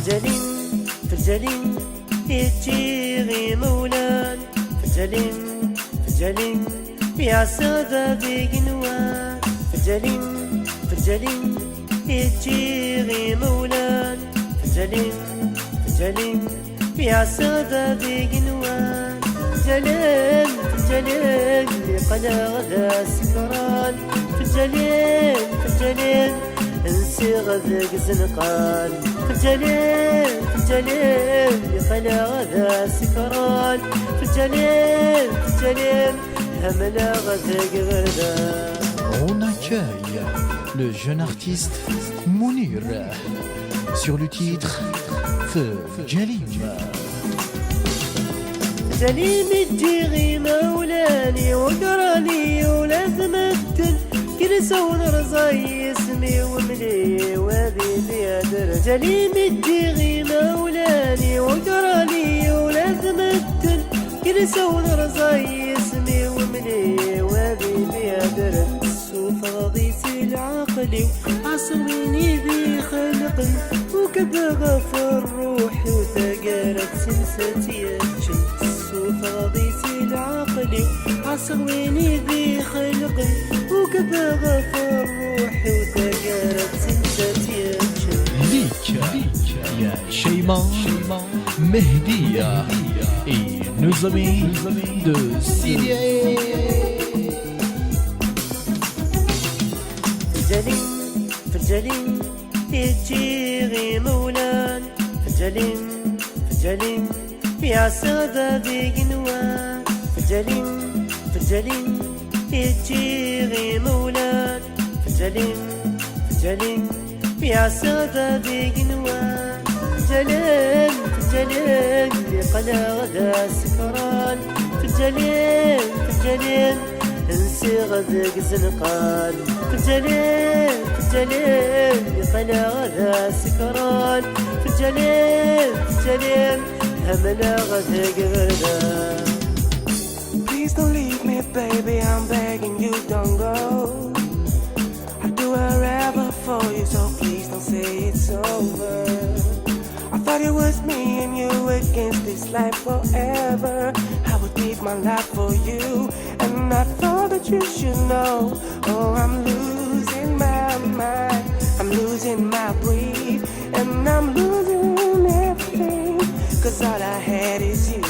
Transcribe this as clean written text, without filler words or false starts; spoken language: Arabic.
في الجليم يجيغي مولان في الجليم يا سادة بقنوان في الجليم يجيغي مولان في الجليم يا سادة بقنوان في الجليم يقلع غدا سكران في الجليم انسي غذق زنقان في الجليم يقلع غدا سكران في الجليم هملا غذق غردان. On accueille le jeune artiste Mounir sur le titre Feu Jalim. جليم الجيغي مولاني وقراني ولازم الدن كنسة ونرزاي اسمي وملي وهذي بيادر. جليم الجيغي مولاني وقراني ولازم الدن كنسة ونرزاي اسمي وملي وهذي بيادر. السوف غضيسي العقلي عصريني ذي خلقي وكبغى في الروح وتقالت سنستي غضيسي العقلي عصويني ذي خلقي وكبغى في الروح وتقارب سنتي ليك يا شيماء مهدية et nos amis de Syrie. في الجليم يجيغي مولان في الجليم يا سادة بقنوان في الجليم يجيغي مولان في الجليم يا سادة بقنوان في الجليم يقلع غدا سكران في الجليم انسي غذق زنقان في الجليم يقلع غدا سكران في الجليم هملا غذق غردان. Please don't leave me, baby, I'm begging you, don't go. I'd do whatever for you, so please don't say it's over. I thought it was me and you against this life forever. I would give my life for you, and I thought that you should know. Oh, I'm losing my mind, I'm losing my breath, and I'm losing everything, 'cause all I had is you.